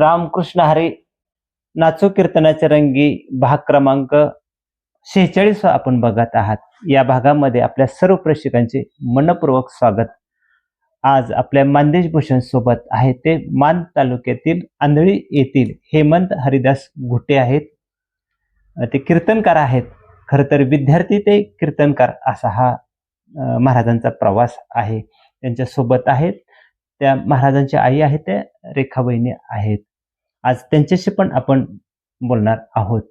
Ramakrishna Hari nacho कीर्तनाच्या रंगी भाग क्रमांक 46 आपण बघत आहात. या भागामध्ये आपल्या सर्व प्रेक्षकांचे मनपूर्वक स्वागत. आज आपल्या मानदेश भूषण सोबत आहे ते मान तालुक्यातील आंधळी येथील हेमंत हरिदास घुटे आहेत. ते कीर्तनकार आहेत. खरं तर विद्यार्थी ते कीर्तनकार असा हा महाराजांचा प्रवास आहे. त्यांच्या सोबत आहेत त्या महाराजांच्या आई आहेत त्या रेखाबहिणी आहेत. आज त्यांच्याशी पण आपण बोलणार आहोत.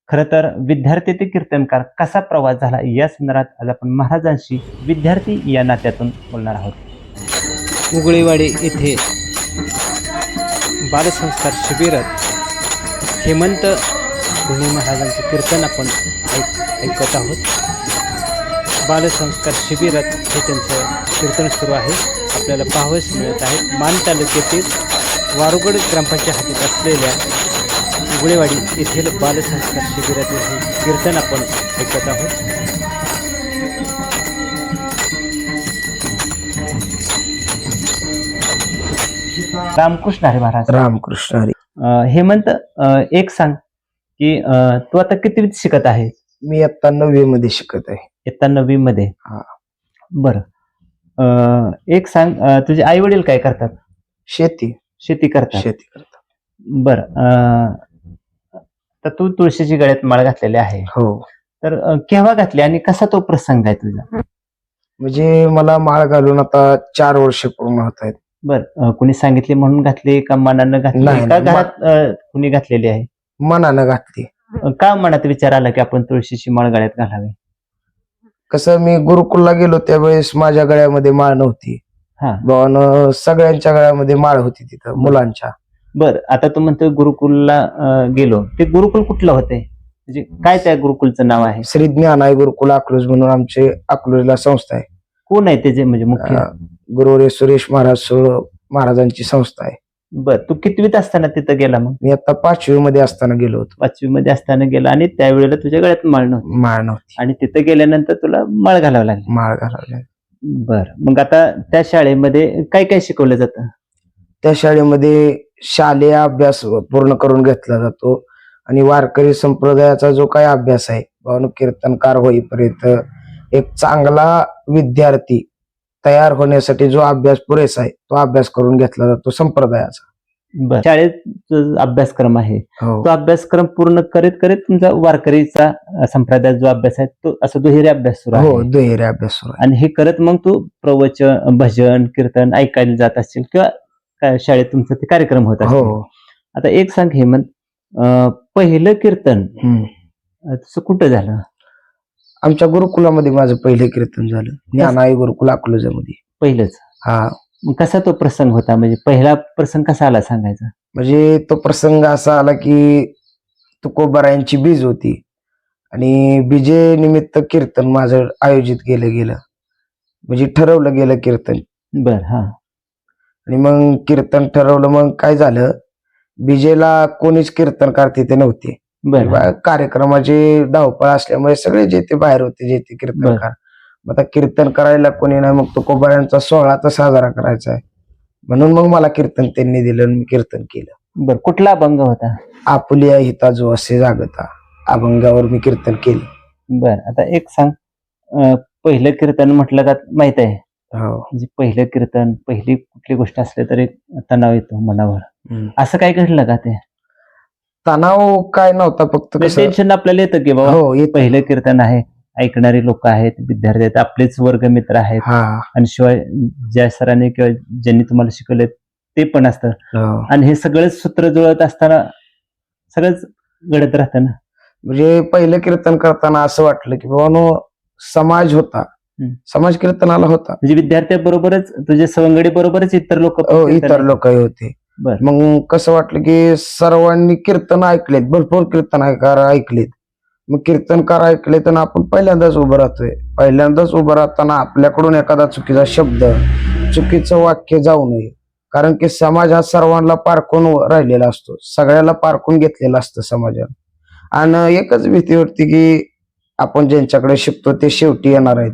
खरं तर विद्यार्थी ते कीर्तनकार कसा प्रवास झाला या संदर्भात आज आपण महाराजांशी विद्यार्थी या नात्यातून बोलणार आहोत. उगळीवाडी येथे बालसंस्कार शिबिरात हेमंत घुटे महाराजांचे कीर्तन आपण ऐकत आहोत. बालसंस्कार शिबिरात हे त्यांचं कीर्तन सुरू आहे. आपल्याला पाहावयास मिळत आहे. मान तालुक्यातील वारुगड ग्रामपंचायत हातीत असलेल्या उगळेवाडी येथील बालसंस्कार शिबिरातील हे कीर्तन आपण ऐकत आहोत. रामकृष्ण हरी महाराज. रामकृष्ण हरी. हेमंत, एक सांग की तू आता कितवीत शिकत आहे? मी आता 9वी मध्ये शिकत आहे. इयत्ता 9वी मध्ये. हा. बरं, एक सांग, तुझे आई वडील काय करतात? शेती करतात. बर, तर तू तुळशीची गळ्यात माळ घातलेली आहे. हो. तर केव्हा घातली आणि कसा तो प्रसंग आहे तुझा? म्हणजे मला माळ घालून आता 4 वर्ष पूर्ण होत आहेत. बर, कुणी सांगितले म्हणून घातली का मनानं घातली नाही, का घरात कुणी घातलेली आहे? मनानं घातली. का मनात विचार आला की आपण तुळशीची माळ गळ्यात घालावी? कसं, मी गुरुकुलला गेलो त्यावेळेस माझ्या गळ्यामध्ये माळ नव्हती. हा. भावानं सगळ्यांच्या गळ्यामध्ये माळ होती तिथं मुलांच्या. बर, आता तू म्हणतोय गुरुकुलला गेलो. ते गुरुकुल कुठलं होते? म्हणजे काय त्या गुरुकुलचं नाव आहे? श्री ज्ञानाय गुरुकुल अकलूज म्हणून आमचे अकलूजला संस्था आहे. कोण आहे त्याचे म्हणजे मुख्य? गुरुरे सुरेश महाराज महाराजांची संस्था आहे. बर, तू कितवीत असताना तिथं गेला? मग मी आता 5वी मध्ये असताना गेलो होतो. 5वी मध्ये असताना गेला आणि त्यावेळेला तुझ्या गळ्यात माळ नव्हती माळ नव्हती. आणि तिथं गेल्यानंतर तुला माळ घालावं लागली. माळ घालावली. बर, मग आता त्या शाळेमध्ये काय काय शिकवलं जातं? त्या शाळेमध्ये शालेय अभ्यास पूर्ण करून घेतला जातो आणि वारकरी संप्रदायाचा जो काही अभ्यास आहे, भावनिक कीर्तनकार होईपर्यंत एक चांगला विद्यार्थी तयार होण्यासाठी जो अभ्यास पुरेसा आहे तो अभ्यास करून घेतला जातो संप्रदायाचा. बर, शाळेत अभ्यासक्रम आहे हो. तो अभ्यासक्रम पूर्ण करीत करीत तुमचा वारकरीचा संप्रदायाचा जो अभ्यास आहे तो असं दुहेरी अभ्यास सुरू हो, आहे. दुहेरी अभ्यास सुरू आहे. आणि हे करत मग तू प्रवचन, भजन, कीर्तन ऐकायला जात असतील किंवा काय शाळेत तुमचं ते कार्यक्रम होत असतील. हो. आता एक सांग हेमंत, पहिलं कीर्तन तसं कुठं झालं? आमच्या गुरुकुलामध्ये माझं पहिलं कीर्तन झालं. ज्ञानाय गुरुकुल अकलूजमध्ये पहिलंच? हा. मग कसा तो प्रसंग होता? म्हणजे पहिला प्रसंग कसा आला सांगायचा? म्हणजे तो प्रसंग असा आला की तुकोबारायांची बीज होती आणि बीजे निमित्त कीर्तन माझं आयोजित केलं गेलं, म्हणजे ठरवलं गेलं कीर्तन. बर. हा. आणि मग कीर्तन ठरवलं. मग काय झालं, बीजेला कोणीच कीर्तनकार तिथे नव्हते. बर. कार्यक्रमाची धावपळ असल्यामुळे सगळे जे ते बाहेर होते, जे ते कीर्तनकार. मग आता कीर्तन करायला कोणी नाही. मग तुकोबारायांचा सोहळा तर साजरा करायचा आहे म्हणून मग मला कीर्तन त्यांनी दिलं आणि मी कीर्तन केलं. बर, कुठला अभंग होता? आपुलिया हिता जो असे जागता, अभंगावर मी कीर्तन केलं. बर, आता एक सांग, पहिलं कीर्तन म्हटलं का माहित आहे? हो. म्हणजे पहिलं कीर्तन, पहिली कुठली गोष्ट असली तरी तणाव येतो मनावर. असं काय घडलं का? ते तणाव काय नव्हता, फक्त टेन्शन आपल्याला येतं की बाबा हो, पहिलं कीर्तन आहे, ऐकणारी लोक आहेत, विद्यार्थी आहेत, आपलेच वर्गमित्र आहेत, आणि शिवाय ज्या सरांनी किंवा ज्यांनी तुम्हाला शिकवले ते पण असतं आणि हे सगळंच सूत्र जुळत असताना सगळंच घडत राहतं ना. म्हणजे पहिलं कीर्तन करताना असं वाटलं की बाबा समाज होता, समाज कीर्तनाला होता. म्हणजे विद्यार्थ्याबरोबरच तुझे सवंगडी बरोबरच इतर लोक होते. मग कसं वाटलं की सर्वांनी कीर्तन ऐकलेत, भरपूर कीर्तनकार ऐकलेत. मग कीर्तनकार ऐकले तर आपण पहिल्यांदाच उभं राहतोय. पहिल्यांदाच उभं राहताना आपल्याकडून एखादा चुकीचा शब्द, चुकीचं वाक्य जाऊ नये. कारण की समाज हा सर्वांना पारखून राहिलेला असतो, सगळ्याला पारखून घेतलेला असतं समाजाने. आणि एकच भीती वाटते की आपण ज्यांच्याकडे शिकतो ते शेवटी येणार आहेत,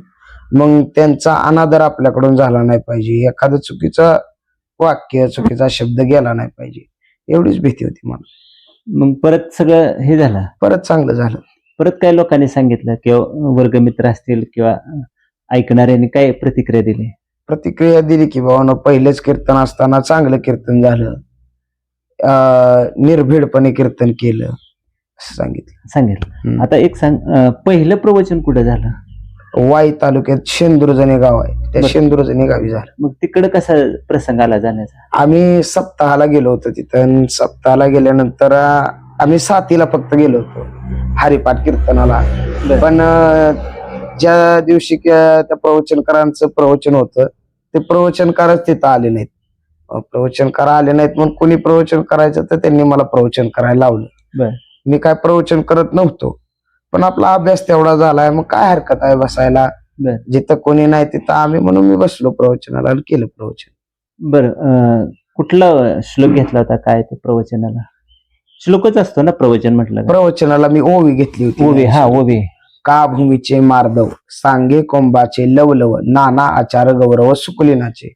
मग त्यांचा अनादर आपल्याकडून झाला नाही पाहिजे, एखादं चुकीचं वाक्य, चुकीचा शब्द गेला नाही पाहिजे. एवढीच भीती होती मला. मग परत सगळं हे झालं, परत चांगलं झालं. परत काय लोकांनी सांगितलं किंवा वर्गमित्र असतील किंवा ऐकणाऱ्यांनी काय प्रतिक्रिया दिली? प्रतिक्रिया दिली की बाबा पहिलेच कीर्तन असताना चांगलं कीर्तन झालं, निर्भीडपणे कीर्तन केलं असं सांगितलं. आता एक सांग, पहिलं प्रवचन कुठं झालं? वाई तालुक्यात शेंदुरजणी गाव आहे, त्या बरं. शेंदुरजणी गावी झालं. मग तिकडं कसा प्रसंग आला जाण्याचा? आम्ही सप्ताहाला गेलो होतो तिथं. सप्ताहाला गेल्यानंतर आम्ही साथीला फक्त गेलो होतो हरिपाठ कीर्तनाला. पण ज्या दिवशी त्या प्रवचनकारांचं प्रवचन होतं ते प्रवचनकारच तिथं आले नाहीत. प्रवचनकार आले नाहीत म्हणून कोणी प्रवचन करायचं तर त्यांनी मला प्रवचन करायला लावलं. मी काय प्रवचन करत नव्हतो, पण आपला अभ्यास तेवढा झालाय, मग काय हरकत आहे बसायला. जिथं कोणी नाही तिथं आम्ही, म्हणून मी बसलो प्रवचनाला आणि केलं प्रवचन. बरं, कुठला श्लोक घेतला होता काय ते प्रवचनाला? श्लोकच असतो ना प्रवचन म्हटलं? प्रवचनाला मी ओवी घेतली होती. ओवी. हा, ओवी. का भूमीचे मार्दव सांगे कोंबाचे लवलव, नाना आचार गौरव सुकुलिनाचे.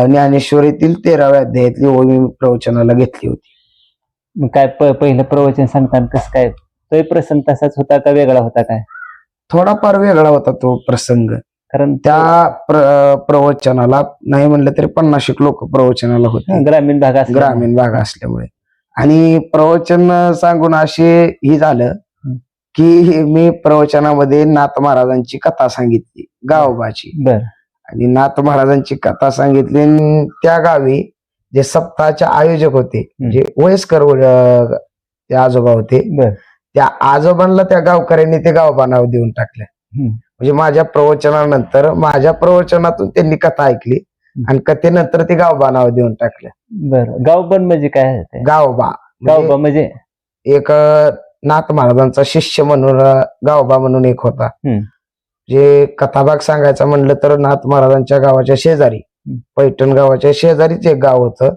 ज्ञानेश्वरीतील 13व्या अध्यायातली ओवी मी प्रवचनाला घेतली होती. मग काय पहिलं प्रवचन सांगताना कसं काय, तो प्रसंग तसाच होता का वेगळा होता काय? थोडाफार वेगळा होता तो प्रसंग, कारण त्या प्रवचनाला नाही म्हणलं तरी 50 लोक प्रवचनाला होते, ग्रामीण भाग असल्यामुळे. आणि प्रवचन सांगून असे ही झालं की मी प्रवचनामध्ये नाथ महाराजांची कथा सांगितली गावोबाची. आणि नाथ महाराजांची कथा सांगितली. त्या गावी जे सप्ताहाचे आयोजक होते, जे वयस्कर ते आजोबा होते, त्या आजोबांना त्या गावकऱ्यांनी ते गावोबा नाव देऊन टाकलं. म्हणजे माझ्या प्रवचनानंतर माझ्या प्रवचनातून त्यांनी कथा ऐकली आणि कथेनंतर ते गावोबा नाव देऊन टाकलं. बरं, गावोबा म्हणजे काय? गावोबा म्हणजे एक नाथ महाराजांचा शिष्य म्हणून गावोबा म्हणून एक होता. जे कथाभाग सांगायचा म्हणलं तर नाथ महाराजांच्या गावाच्या शेजारी, पैठण गावाच्या शेजारीच एक गाव होतं.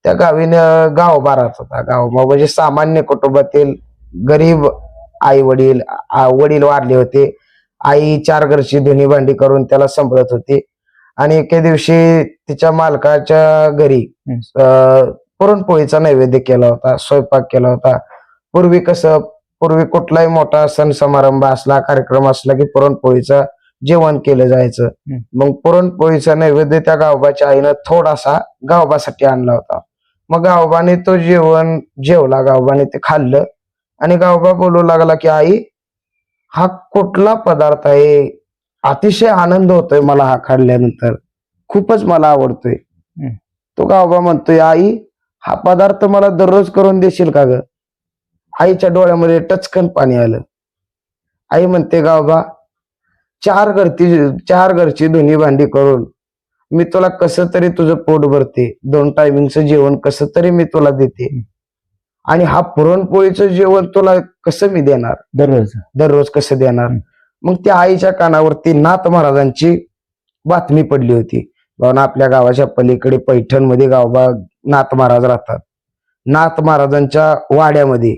त्या गावीने गावोबा राहत होता. गावोबा म्हणजे सामान्य कुटुंबातील गरीब आई वडील वारले होते. आई 4 घरची धुनी भांडी करून त्याला सांभाळत होती. आणि एके दिवशी तिच्या मालकाच्या घरी पुरणपोळीचा नैवेद्य केला होता, स्वयंपाक केला होता. पूर्वी कुठलाही मोठा सण समारंभ असला, कार्यक्रम असला की पुरणपोळीचं जेवण केलं जायचं. मग पुरणपोळीचा नैवेद्य त्या गावोबाच्या आईनं थोडासा गावोबासाठी आणला होता. मग गावोबाने तो जेवला, गावोबाने ते खाल्लं आणि गावोबा बोलू लागला की आई, हा कुठला पदार्थ आहे, अतिशय आनंद होतोय मला हा खाल्ल्यानंतर, खूपच मला आवडतोय. तो गावोबा म्हणतोय, आई हा पदार्थ मला दररोज करून देशील का ग? आईच्या डोळ्यामध्ये टचकन पाणी आलं. आई म्हणते, गावोबा 4 घरची धुनी भांडी करून मी तुला कसं तरी तुझं पोट भरते, 2 टायमिंगचं जेवण कसं तरी मी तुला देते, आणि हा पुरणपोळीचं जेवण तुला कसं मी देणार, दररोज कसं देणार? मग त्या आईच्या कानावरती नाथ महाराजांची बातमी पडली होती. बाबा आपल्या गावाच्या पलीकडे पैठण मध्ये गावोबा नाथ महाराज राहतात. नाथ महाराजांच्या वाड्यामध्ये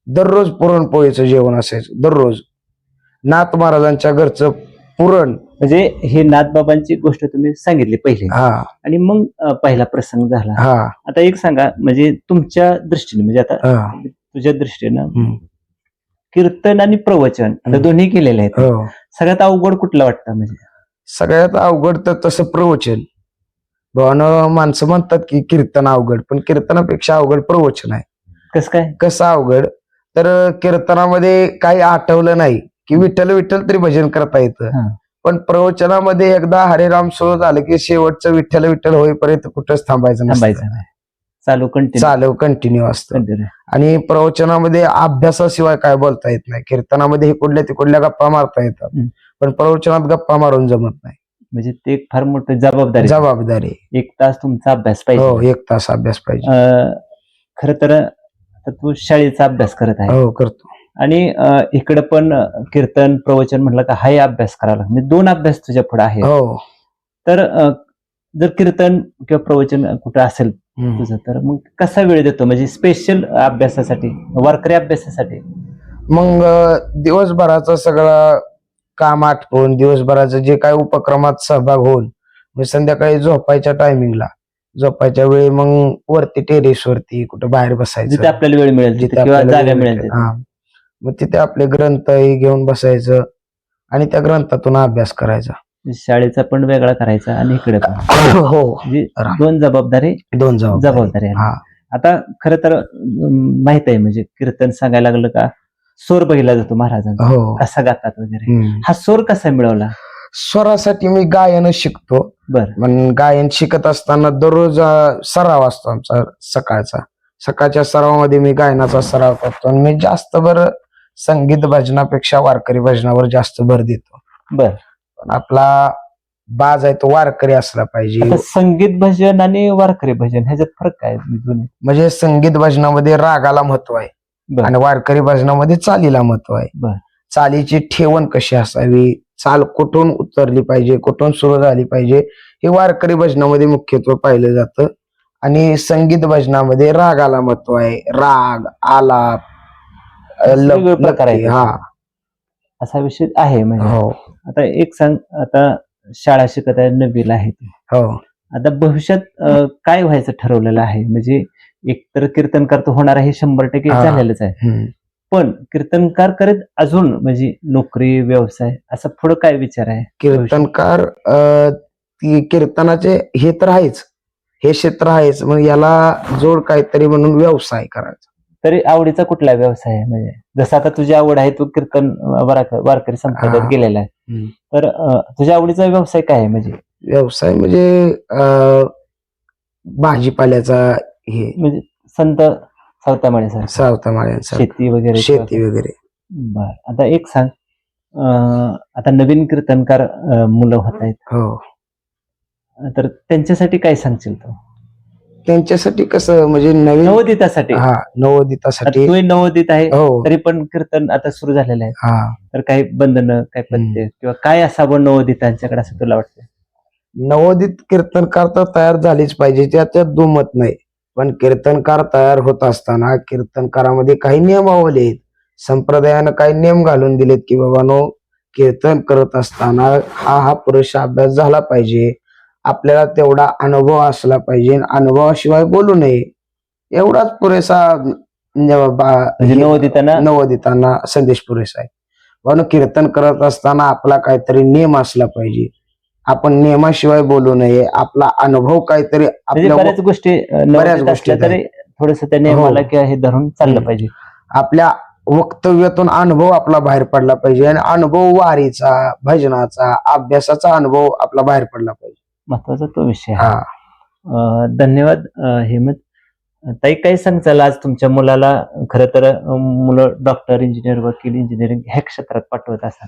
दररोज पुरणपोळीचं जेवण असायचं. दररोज नाथ महाराजांच्या घरचं पुरण. म्हणजे हे नाथबाबांची गोष्ट तुम्ही सांगितली पहिली, आणि मग पहिला प्रसंग झाला. आता एक सांगा, म्हणजे तुमच्या दृष्टीने, म्हणजे आता तुझ्या दृष्टीनं कीर्तन आणि प्रवचन आता दोन्ही केलेले आहेत, सगळ्यात अवघड कुठलं वाटतं? म्हणजे सगळ्यात अवघड तर तसं प्रवचन. भावानं माणसं म्हणतात की कीर्तन अवघड, पण कीर्तनापेक्षा अवघड प्रवचन आहे. कसं अवघड? तर कीर्तनामध्ये काही आठवलं नाही की विठ्ठल विठ्ठल तरी भजन करता येतं, पण प्रवचनामध्ये एकदा हरे राम सुरू झालं की शेवटचं विठ्ठल विठ्ठल होईपर्यंत कुठंच थांबायचं नाही, चालू कंटिन्यू असतं. आणि प्रवचनामध्ये अभ्यासाशिवाय काय बोलता येत नाही. कीर्तनामध्ये इकडल्या तिकडल्या गप्पा मारता येतात, पण प्रवचनात गप्पा मारून जमत नाही. म्हणजे ते एक फार मोठी जबाबदारी. 1 तास तुमचा अभ्यास पाहिजे. 1 तास अभ्यास पाहिजे. खर तर आता तू शाळेचा अभ्यास करत आहे. हो, करतो. आणि इकडे पण कीर्तन प्रवचन म्हटलं का हाही अभ्यास करावा लागतो, म्हणजे 2 अभ्यास तुझ्या पुढे आहे. तर जर कीर्तन किंवा प्रवचन कुठं असेल तुझं, तर मग कसा वेळ देतो, म्हणजे स्पेशल अभ्यासासाठी, वारकरी अभ्यासासाठी? मग दिवसभराचं सगळं काम आटपून, दिवसभराचं जे काही उपक्रमात सहभाग होऊन, संध्याकाळी झोपायच्या टायमिंगला झोपायच्या वेळी मग वरती टेरेस वरती कुठं बाहेर जिथे बसायचं, आपल्याला वेळ मिळेल जिथे तिथे किंवा आपल्याला जागा वेळ मिळेल भेटेल. तिथे. हा. मग तिथे आपले ग्रंथ हे घेऊन बसायचं आणि त्या ग्रंथातून अभ्यास करायचा. शाळेचा पण वेगळा करायचा आणि इकडे पण हो, म्हणजे दोन जबाबदारी दोन जबाबदारी आहे. हा. आता खरं तर माहित आहे म्हणजे कीर्तन सांगायला लागलं का सूर बघितला जातो महाराजांचा, हो. कसा गातात वगैरे. हम्म. हा सूर कसा मिळवला? स्वरासाठी मी गायनच शिकतो. बर पण गायन शिकत असताना दररोज सराव असतो आमचा सकाळचा. सकाळच्या सरावामध्ये मी गायनाचा सराव करतो आणि मी जास्त संगीत भजनापेक्षा वारकरी भजनावर जास्त भर देतो. बर. पण आपला बाज आहे तो वारकरी असला पाहिजे. आता संगीत भजन आणि वारकरी भजन ह्याच्यात फरक काय दोन्ही? म्हणजे संगीत भजनामध्ये रागाला महत्व आहे बर. आणि वारकरी भजनामध्ये चालीला महत्व आहे. बर. चालीची ठेवण कशी असावी, चाल कुठून उतरली पाहिजे, कुठून सुरू झाली पाहिजे, हे वारकरी भजनामध्ये मुख्यत्व पाहिलं जातं. आणि संगीत भजनामध्ये रागाला महत्व आहे. राग, आलाप, वेगवेगळे प्रकार आहेत. हा. असा विषय आहे म्हणजे. हो आता एक सांग, आता शाळा शिकत आहे, नववीला आहे तू. हो. आता भविष्यात काय व्हायचं ठरवलेलं आहे? म्हणजे एकतर कीर्तनकार तर होणार आहे, 100% हा. झालेलंच आहे. हम्म. पण कीर्तनकार करीत अजून म्हणजे नोकरी, व्यवसाय असं पुढे काय विचार आहे? कीर्तनकार ती कीर्तनाचे हे तर आहेच, हे क्षेत्र आहेच, मग याला जोड काहीतरी म्हणून व्यवसाय करायचा. तरी आवडीचा कुठला व्यवसाय आहे? म्हणजे जसं आता तुझी आवड आहे, तू कीर्तन वारकरी संप्रदायात हा. गेलेला आहे, हम्म. तर तुझ्या आवडीचा व्यवसाय काय आहे? म्हणजे व्यवसाय म्हणजे भाजीपाल्याचा, हे म्हणजे संत सावतामाळे सर, सावतामाळ्यांचा, शेती वगैरे. शेती वगैरे. बर. आता एक सांग, आता नवीन कीर्तनकार मुलं होत आहेत, हो. तर त्यांच्यासाठी काय सांगशील तू? त्यांच्यासाठी कसं म्हणजे नवीन नवोदितासाठी. हा, नवोदितासाठी. तू नवोदित आहे, हो. तरी पण कीर्तन आता सुरू झालेलं आहे, हा. तर काही बंधनं, काय पथ्य किंवा काय असावं नवोदितांच्याकडे असं तुला वाटतं? नवोदित कीर्तनकार तर तयार झालीच पाहिजे, त्याच्यात दुमत नाही. पण कीर्तनकार तयार होत असताना कीर्तनकारामध्ये काही नियमावली आहेत. संप्रदायानं काही नियम घालून दिलेत की बाबानो, कीर्तन करत असताना हा पुरेसा अभ्यास झाला पाहिजे, आपल्याला तेवढा अनुभव असला पाहिजे, अनुभवाशिवाय बोलू नये, एवढाच पुरेसा म्हणजे नवोदितांना संदेश पुरेसा आहे. म्हणून कीर्तन करत असताना आपला काहीतरी नियम असला पाहिजे, आपण नियमाशिवाय बोलू नये, आपला अनुभव काहीतरी म्हणजे आपल्या बऱ्याच गोष्टी नवोदित गोष्टी असल्या तरी थोडस त्या नियमाला किंवा हे धरून चाललं पाहिजे. आपल्या वक्तव्यातून अनुभव आपला बाहेर पडला पाहिजे आणि अनुभव वारीचा, भजनाचा, अभ्यासाचा अनुभव आपला बाहेर पडला पाहिजे. महत्वाचा तो विषय हा. आहे. धन्यवाद हेमंत. ताई, काय सांगचाल आज तुमच्या मुलाला? खरं तर मुलं डॉक्टर, इंजिनियर, वकील, इंजिनिअरिंग ह्या क्षेत्रात पाठवत असतात,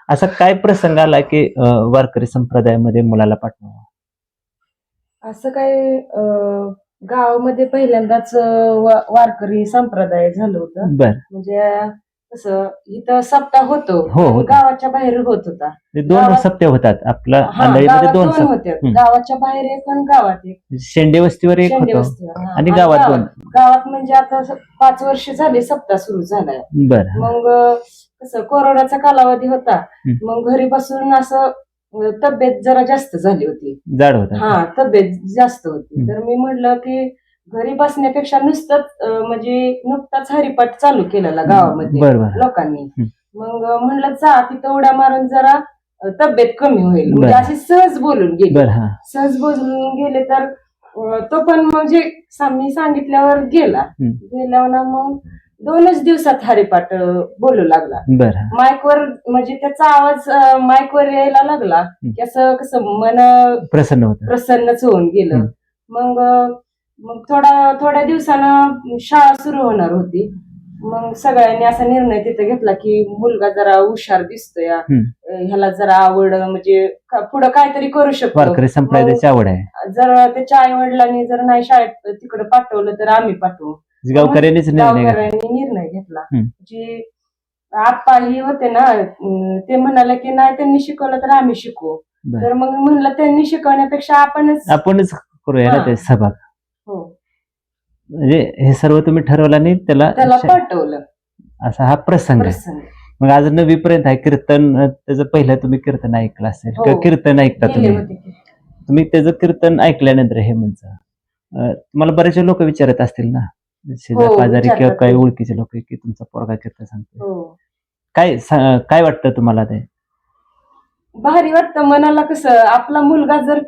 असा काय प्रसंग आला की वारकरी संप्रदायामध्ये मुलाला पाठवावं? असं काय गावामध्ये पहिल्यांदाच वारकरी संप्रदाय झालं होतं. बर. म्हणजे कसं इथं सप्ताह होतो, हो, पण होतो. गावाच्या बाहेर होत होता. ते 2 गावात- सप्ते होतात आपल्या हा, आंधळीमध्ये, गावात 2 दोन सप्ते. होते, हम्म. गावाच्या बाहेर एक आणि गावात एक. शेंडे वस्तीवर एक शेंडे होतं वस्तीवर, हा. आणि गावात 2. गावात म्हणजे आता 5 वर्ष झाले सप्ताह सुरू झालाय. बर. मग कसं कोरोनाचा कालावधी होता, मग घरी बसून असं तब्येत जरा जास्त झाली होती, जाड होता. हा, तब्येत जास्त होती. तर मी म्हटलं की घरी बसण्यापेक्षा नुसतंच म्हणजे नुकताच हरिपाठ चालू केलेला गावामध्ये बरोबर. लोकांनी. मग म्हणलं जा तिथं उड्या मारून जरा तब्येत कमी होईल. म्हणजे अशी सहज बोलून गेली. बर. हा. सहज बोलून गेले तर तो पण म्हणजे मी सांगितल्यावर गेल्यावर ना मग 2च दिवसात हरिपाठ बोलू लागला. बर. माईकवर म्हणजे त्याचा आवाज माईकवर यायला लागला की असं कसं मन प्रसन्नच होऊन गेलं. मग थोड्या दिवसानं शाळा सुरू होणार होती. मग सगळ्यांनी असा निर्णय तिथे घेतला की मुलगा जरा हुशार दिसतोय, ह्याला जरा आवड म्हणजे पुढे काहीतरी करू शकतो, वारकरी संप्रदायाची आवड आहे. जर त्याच्या आई वडिलांनी जर नाही शाळेत तिकडे पाठवलं तर आम्ही पाठवू. गावकऱ्यांनीच निर्णय घेतला. जी आप्पाही होते ना, ते म्हणाले की नाही त्यांनी शिकवलं तर आम्ही शिकवू. तर मग म्हणलं त्यांनी शिकवण्यापेक्षा आपणच करूया ना ते सहभाग. हो. म्हणजे हे सर्व तुम्ही ठरवलं आणि त्याला पाठवलं, असा हा प्रसंग. मग आज 9वी पर्यंत आहे कीर्तन. त्याचं पहिलं तुम्ही कीर्तन ऐकलं असेल किंवा कीर्तन ऐकता तुम्ही त्याचं कीर्तन ऐकल्यानंतर हे म्हणजे तुम्हाला बरेचसे लोक विचारत असतील ना, शेजार पाजारी किंवा विचारतात काही ते. ओळखीचे लोक की तुमचा पोरगा कीर्तन सांगतो, हो काय वाटतं तुम्हाला ते? भारी वाटतं मनाला. कसं आपला मुलगा जर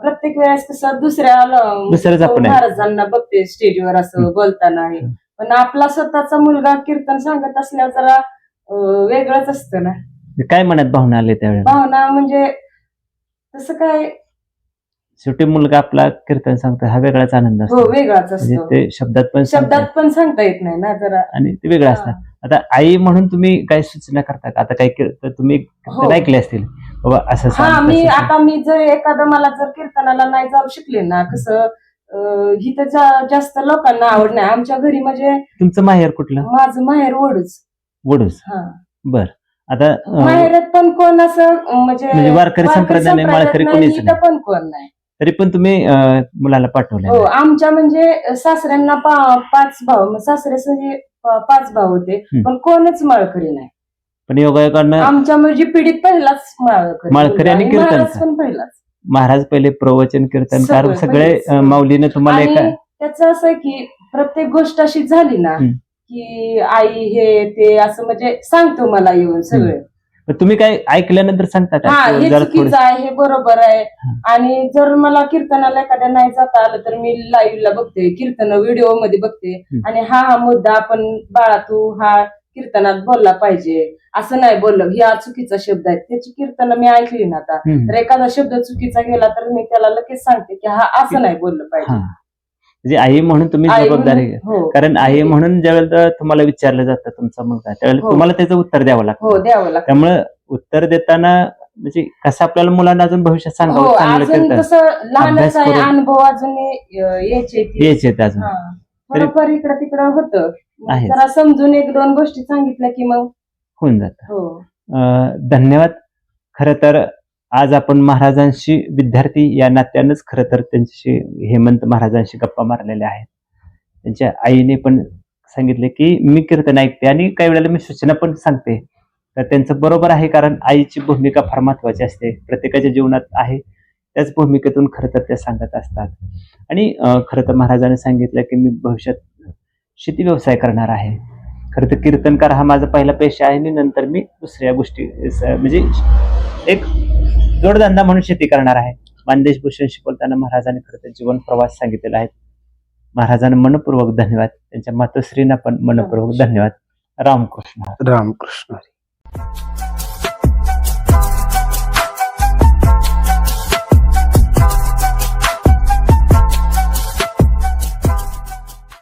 प्रत्येक वेळेस कसं दुसऱ्याच आपण आहे. महाराजांना बघते स्टेजवर असं बोलताना आहे, पण आपला स्वतःचा मुलगा कीर्तन सांगत असल्यावर जरा वेगळंच असतं ना. काय मनात भावना आली त्यावेळेला? भावना म्हणजे तसं काय, शेवटी मुलगा आपला कीर्तन सांगतो हा वेगळाच आनंद हो असतो. वेगळाच म्हणजे असतो. ते शब्दात पण सांगता शब्दात पण सांगता येत नाही ना जरा. आणि ते वेगळं असतं. आता आई म्हणून तुम्ही काय सूचना करता का? आता काही तुम्ही कीर्तन ऐकले असतील, बाबा असं हा सांग, मी तसं सांग. आता मी जर एखादं मला जर कीर्तनाला नाही जाऊ शकले ना, कसं इथं जास्त लोकांना आवड नाही आमच्या घरी. म्हणजे तुमचं माहेर कुठलं? माझं माहेर वडूच. वडूज. हा बर. आता माहेरात पण कोण असं म्हणजे म्हणजे वारकरी संप्रदाय नाही, माळकरी नाही, कोणीच इथं नाही. पण कोण नाही. तरी पण तुम्ही मुलाला पाठवलं? हो आमच्या म्हणजे सासऱ्यांना 5 भाऊ, सासरे सगळे 5 भाऊ होते, पण कोणच माळकरी नाही. पण योगायोगानं आमच्या म्हणजे पिढीत पहिलाच माळकरी आणि कीर्तनकार. महाराज पण पहिलाच. महाराज पहिले प्रवचन कीर्तनकार सगळे सगळे पहिलेच. माऊलीने तुम्हाला आणि एका त्याचं असं आहे की प्रत्येक गोष्ट अशी झाली ना की आई हे ते असं म्हणजे सांगतो मला येऊन सगळं. तुम्ही काय ऐकल्यानंतर सांगता का? हा हे जरा चुकीचं आहे, हे बरोबर आहे. आणि जर मला कीर्तनाला एखाद्या नाही जाता आलं तर मी लाईव्हला बघते, कीर्तन व्हिडिओ मध्ये बघते, आणि हा मुद्दा आपण बाळा तू हा कीर्तनात बोलला पाहिजे, असं नाही बोललं, ही चुकीचा शब्द आहे, त्याची कीर्तन मी ऐकली ना आता, तर एखादा शब्द चुकीचा गेला तर मी त्याला लगेच सांगते की हा असं नाही बोललं पाहिजे. म्हणजे आई म्हणून तुम्ही आई जबाबदारी म्हणून, हो. कारण आई म्हणून ज्यावेळेला तुम्हाला विचारलं जातं तुमचा मुलगा, त्यावेळेला हो. तुम्हाला त्याचं उत्तर द्यावं लागतं. हो द्यावं लागतं. त्यामुळे उत्तर देताना म्हणजे कसं आपल्याला मुलांना अजून भविष्यात हो सांगावं, चांगलं अजून कीर्तन कसं लहानच अभ्यास आहे, करून. अनुभव अजून यायचे यायचे अजून. थोडंफार इकडं तिकडं होतं, आहेच. जरा समजून 1-2 गोष्टी सांगितल्या की मग होऊन जातं. हो. धन्यवाद. खरं तर आज आपण महाराजांशी विद्यार्थी या नात्यानंच खरं तर त्यांच्याशी हेमंत महाराजांशी गप्पा मारलेल्या आहेत. त्यांच्या आईने पण सांगितले की मी कीर्तन ऐकते आणि काही वेळेला मी सूचना पण सांगते, तर त्यांचं बरोबर आहे. कारण आईची भूमिका फार महत्वाची असते, प्रत्येकाच्या जीवनात आहे, त्याच भूमिकेतून खरं तर त्या सांगत असतात. आणि खरं तर महाराजांनी सांगितलं की मी भविष्यात शेती व्यवसाय करणार आहे. खरं तर कीर्तनकार हा माझा पहिला पेशा आहे आणि नंतर मी दुसऱ्या गोष्टी म्हणजे एक जोडधंदा म्हणून शेती करणार आहे. मानदेश भूषणशी बोलताना महाराजांनी खरं तर जीवन प्रवास सांगितलेला आहे. महाराजांना मनपूर्वक धन्यवाद, त्यांच्या मातोश्रींना पण मनपूर्वक धन्यवाद. रामकृष्ण. रामकृष्ण.